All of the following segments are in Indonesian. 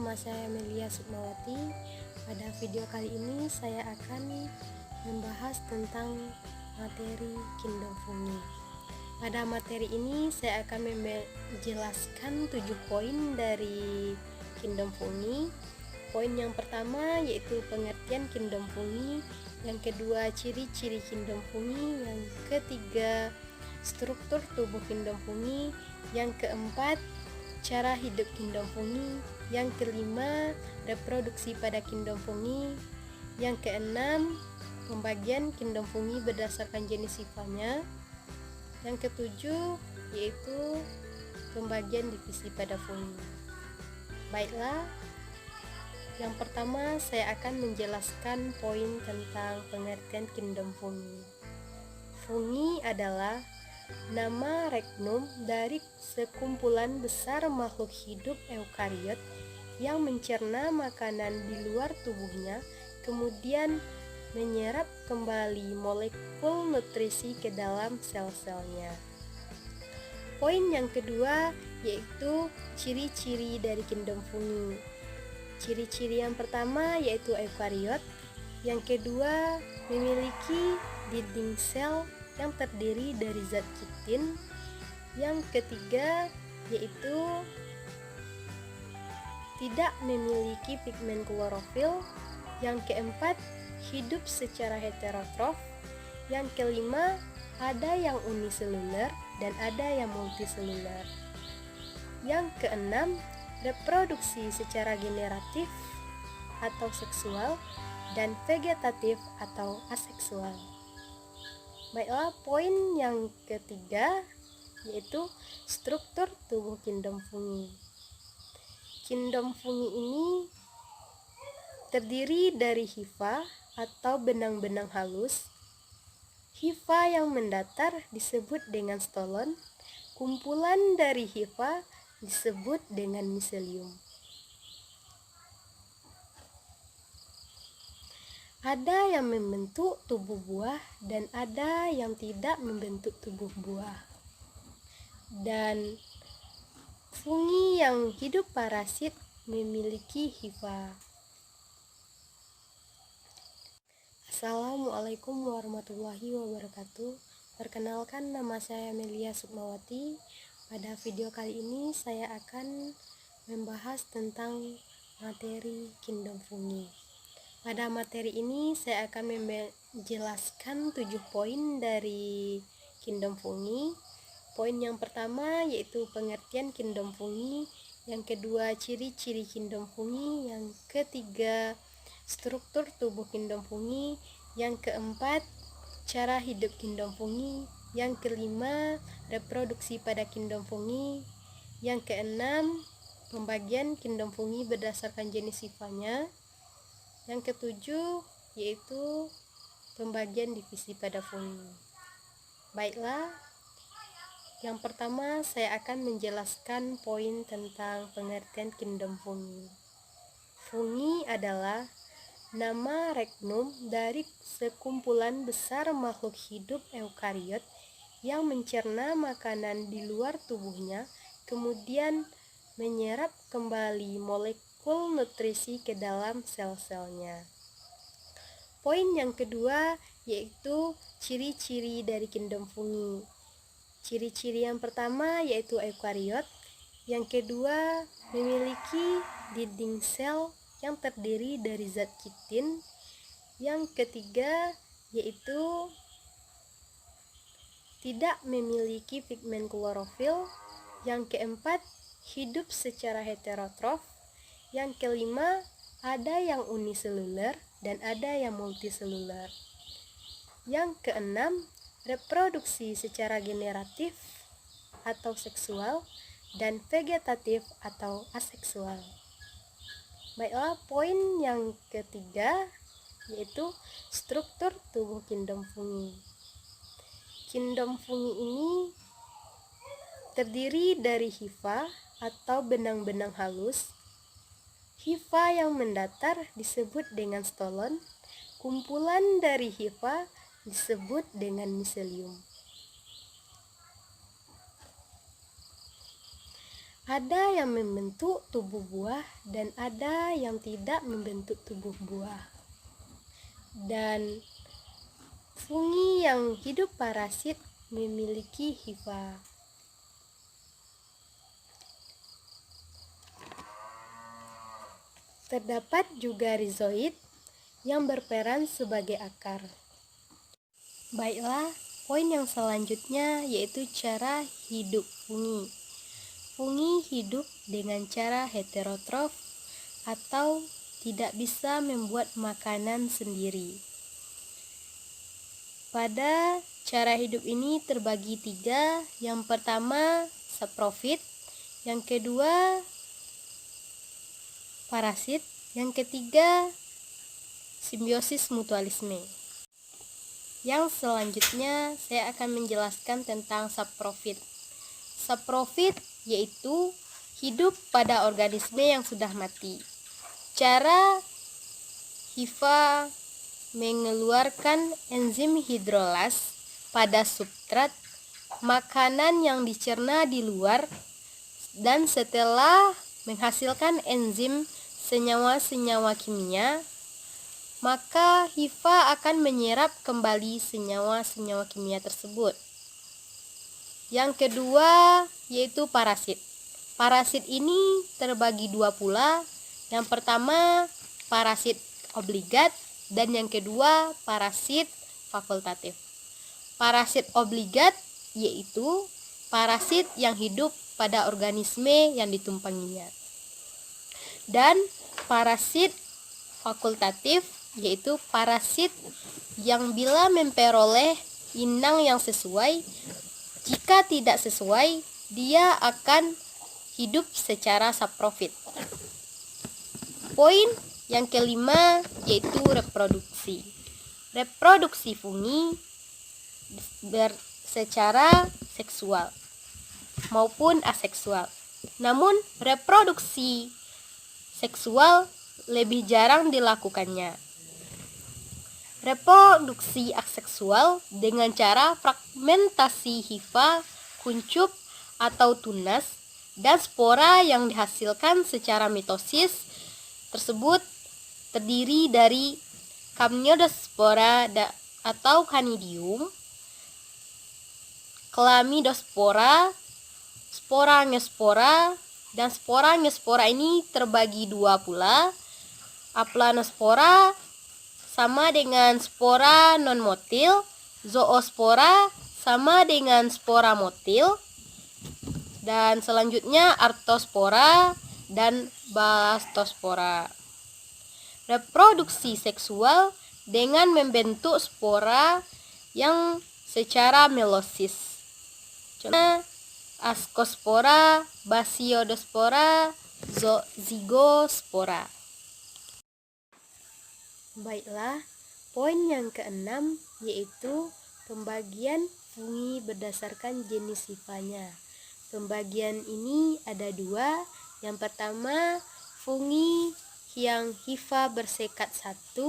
nama saya Melia Sukmawati. Pada video kali ini saya akan membahas tentang materi Kingdom Fungi. Pada materi ini saya akan menjelaskan 7 poin dari Kingdom Fungi. Poin yang pertama yaitu pengertian Kingdom Fungi, yang kedua ciri-ciri Kingdom Fungi, yang ketiga struktur tubuh Kingdom Fungi, yang keempat cara hidup Kingdom Fungi, yang kelima reproduksi pada Kingdom Fungi, yang keenam pembagian Kingdom Fungi berdasarkan jenis sifatnya, yang ketujuh yaitu pembagian divisi pada fungi. Baiklah, yang pertama saya akan menjelaskan poin tentang pengertian Kingdom Fungi. Fungi adalah nama regnum dari sekumpulan besar makhluk hidup eukariot yang mencerna makanan di luar tubuhnya, kemudian menyerap kembali molekul nutrisi ke dalam sel-selnya. Poin yang kedua yaitu ciri-ciri dari Kingdom Fungi. Ciri-ciri yang pertama yaitu eukariot, yang kedua memiliki dinding sel yang terdiri dari zat kitin, yang ketiga yaitu tidak memiliki pigmen klorofil, yang keempat hidup secara heterotrof, yang kelima ada yang uniseluler dan ada yang multiseluler, yang keenam reproduksi secara generatif atau seksual dan vegetatif atau aseksual. Baiklah, poin yang ketiga yaitu struktur tubuh Kingdom Fungi. Kingdom Fungi ini terdiri dari hifa atau benang-benang halus. Hifa yang mendatar disebut dengan stolon, kumpulan dari hifa disebut dengan miselium. Ada yang membentuk tubuh buah dan ada yang tidak membentuk tubuh buah. Dan fungi yang hidup parasit memiliki hifa. Assalamualaikum warahmatullahi wabarakatuh. Perkenalkan, nama saya Melia Sukmawati. Pada video kali ini saya akan membahas tentang materi Kingdom Fungi. Pada materi ini saya akan menjelaskan 7 poin dari Kingdom Fungi. Poin yang pertama yaitu pengertian Kingdom Fungi, yang kedua ciri-ciri Kingdom Fungi, yang ketiga struktur tubuh Kingdom Fungi, yang keempat cara hidup Kingdom Fungi, yang kelima reproduksi pada Kingdom Fungi, yang keenam pembagian Kingdom Fungi berdasarkan jenis sifatnya, yang ketujuh yaitu pembagian divisi pada fungi. Baiklah, yang pertama saya akan menjelaskan poin tentang pengertian Kingdom Fungi. Fungi adalah nama regnum dari sekumpulan besar makhluk hidup eukariot yang mencerna makanan di luar tubuhnya, kemudian menyerap kembali molekul nutrisi ke dalam sel-selnya. Poin yang kedua yaitu ciri-ciri dari Kingdom Fungi. Ciri-ciri yang pertama yaitu eukariot, yang kedua memiliki dinding sel yang terdiri dari zat kitin, yang ketiga yaitu tidak memiliki pigmen klorofil, yang keempat hidup secara heterotrof, yang kelima ada yang uniseluler dan ada yang multiseluler, yang keenam reproduksi secara generatif atau seksual dan vegetatif atau aseksual. Baiklah, poin yang ketiga yaitu struktur tubuh Kingdom Fungi. Kingdom Fungi ini terdiri dari hifa atau benang-benang halus. Hifa yang mendatar disebut dengan stolon, kumpulan dari hifa disebut dengan miselium. Ada yang membentuk tubuh buah dan ada yang tidak membentuk tubuh buah. Dan fungi yang hidup parasit memiliki hifa. Terdapat juga rizoid yang berperan sebagai akar. Baiklah, poin yang selanjutnya yaitu cara hidup fungi. Fungi hidup dengan cara heterotrof atau tidak bisa membuat makanan sendiri. Pada cara hidup ini terbagi 3. Yang pertama saprofit, yang kedua parasit, yang ketiga simbiosis mutualisme. Yang selanjutnya saya akan menjelaskan tentang saprofit. Saprofit yaitu hidup pada organisme yang sudah mati. Cara hifa mengeluarkan enzim hidrolas pada substrat makanan yang dicerna di luar, dan setelah menghasilkan enzim senyawa-senyawa kimia, maka hifa akan menyerap kembali senyawa-senyawa kimia tersebut. Yang kedua yaitu parasit. Parasit ini terbagi 2 pula. Yang pertama parasit obligat dan yang kedua parasit fakultatif. Parasit obligat yaitu parasit yang hidup pada organisme yang ditumpanginya. Dan parasit fakultatif yaitu parasit yang bila memperoleh inang yang sesuai, jika tidak sesuai, dia akan hidup secara saprofit. Poin yang kelima yaitu reproduksi. Reproduksi fungi secara seksual maupun aseksual. Namun reproduksi seksual lebih jarang dilakukannya. Reproduksi aseksual dengan cara fragmentasi hifa, kuncup atau tunas, dan spora yang dihasilkan secara mitosis tersebut terdiri dari Camniospora atau Canidium, Chlamydospora, Sporangiosspora, dan Sporangiosspora ini terbagi 2 pula. Aplanospora sama dengan spora non-motil, zoospora sama dengan spora motil, dan selanjutnya artospora dan balastospora. Reproduksi seksual dengan membentuk spora yang secara meiosis. Contohnya ascospora, basiodospora, zygospora. Baiklah, poin yang keenam yaitu pembagian fungi berdasarkan jenis hifanya. Pembagian ini ada 2. Yang pertama, fungi yang hifa bersekat 1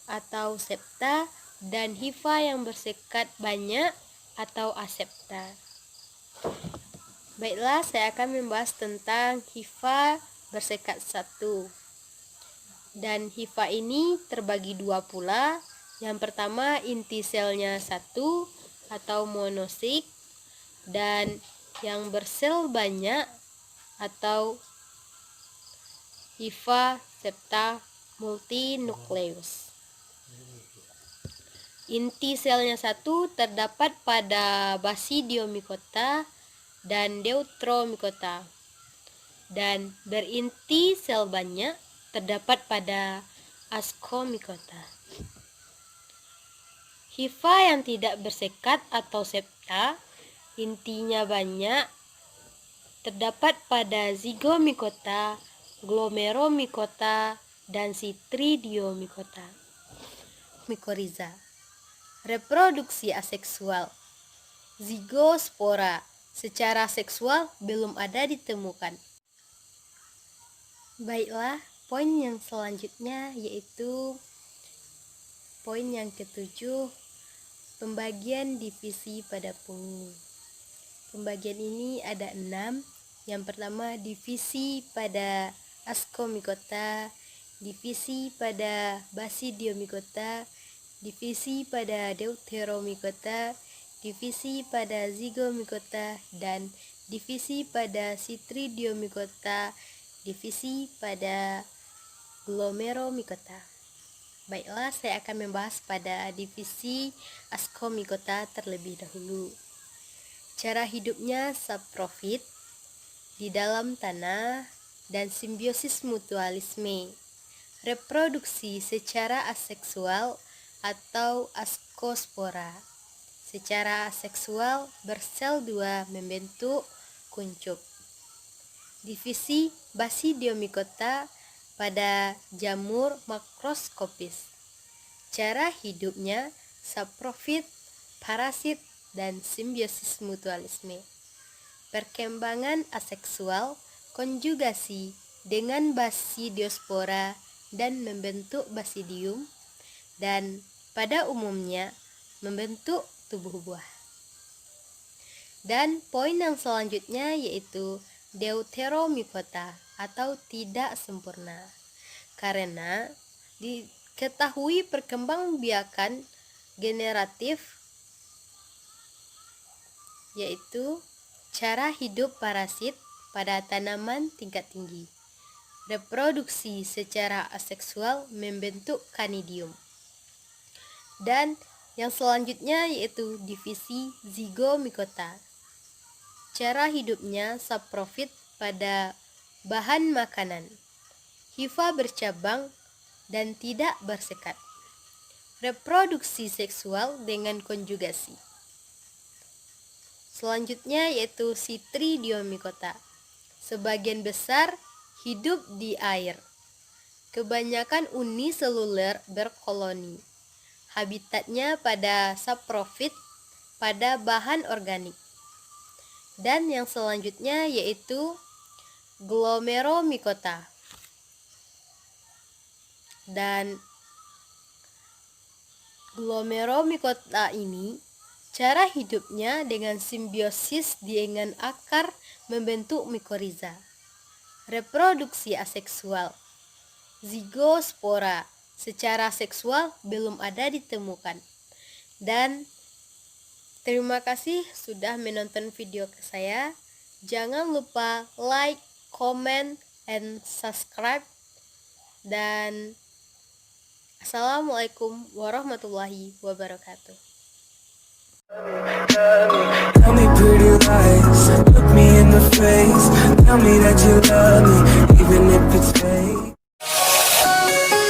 atau septa, dan hifa yang bersekat banyak atau asepta. Baiklah, saya akan membahas tentang hifa bersekat 1. Dan hifa ini terbagi 2 pula. Yang pertama inti selnya 1 atau monozik, dan yang bersel banyak atau hifa septa multinukleus. Inti selnya 1 terdapat pada Basidiomycota dan Deuteromycota, dan berinti sel banyak terdapat pada Ascomycota. Hifa yang tidak bersekat atau septa, intinya banyak, terdapat pada Zygomycota, Glomeromycota, dan Chytridiomycota. Mycorrhiza. Reproduksi aseksual. Zygospora secara seksual belum ada ditemukan. Baiklah, poin yang selanjutnya yaitu poin yang ke-7, pembagian divisi pada fungi. Pembagian ini ada 6. Yang pertama, divisi pada Ascomycota, divisi pada Basidiomycota, divisi pada Deuteromycota, divisi pada Zygomycota, dan divisi pada Chytridiomycota, divisi pada Glomeromycota. Baiklah, saya akan membahas pada divisi Ascomycota terlebih dahulu. Cara hidupnya saprofit, di dalam tanah, dan simbiosis mutualisme. Reproduksi secara aseksual atau askospora. Secara aseksual, bersel dua membentuk kuncup. Divisi Basidiomycota pada jamur makroskopis. Cara hidupnya saprofit, parasit, dan simbiosis mutualisme. Perkembangan aseksual, konjugasi dengan Basidiospora dan membentuk basidium, dan pada umumnya membentuk tubuh buah. Dan poin yang selanjutnya yaitu Deuteromycota atau tidak sempurna, karena diketahui perkembangbiakan generatif yaitu cara hidup parasit pada tanaman tingkat tinggi, reproduksi secara aseksual membentuk canidium, dan yang selanjutnya yaitu divisi Zygomycota. Cara hidupnya saprofit pada bahan makanan, hifa bercabang dan tidak bersekat. Reproduksi seksual dengan konjugasi. Selanjutnya yaitu Chytridiomycota. Sebagian besar hidup di air. Kebanyakan uniseluler berkoloni. Habitatnya pada saprofit pada bahan organik. Dan yang selanjutnya yaitu Glomeromycota. Dan Glomeromycota ini cara hidupnya dengan simbiosis dengan akar membentuk mikoriza. Reproduksi aseksual. Zygospora secara seksual belum ada ditemukan. Dan terima kasih sudah menonton video saya. Jangan lupa like, comment, and subscribe. Dan Assalamualaikum warahmatullahi wabarakatuh. Tell me pretty lies, look me in the face. Tell me that you love me, even if it's fake.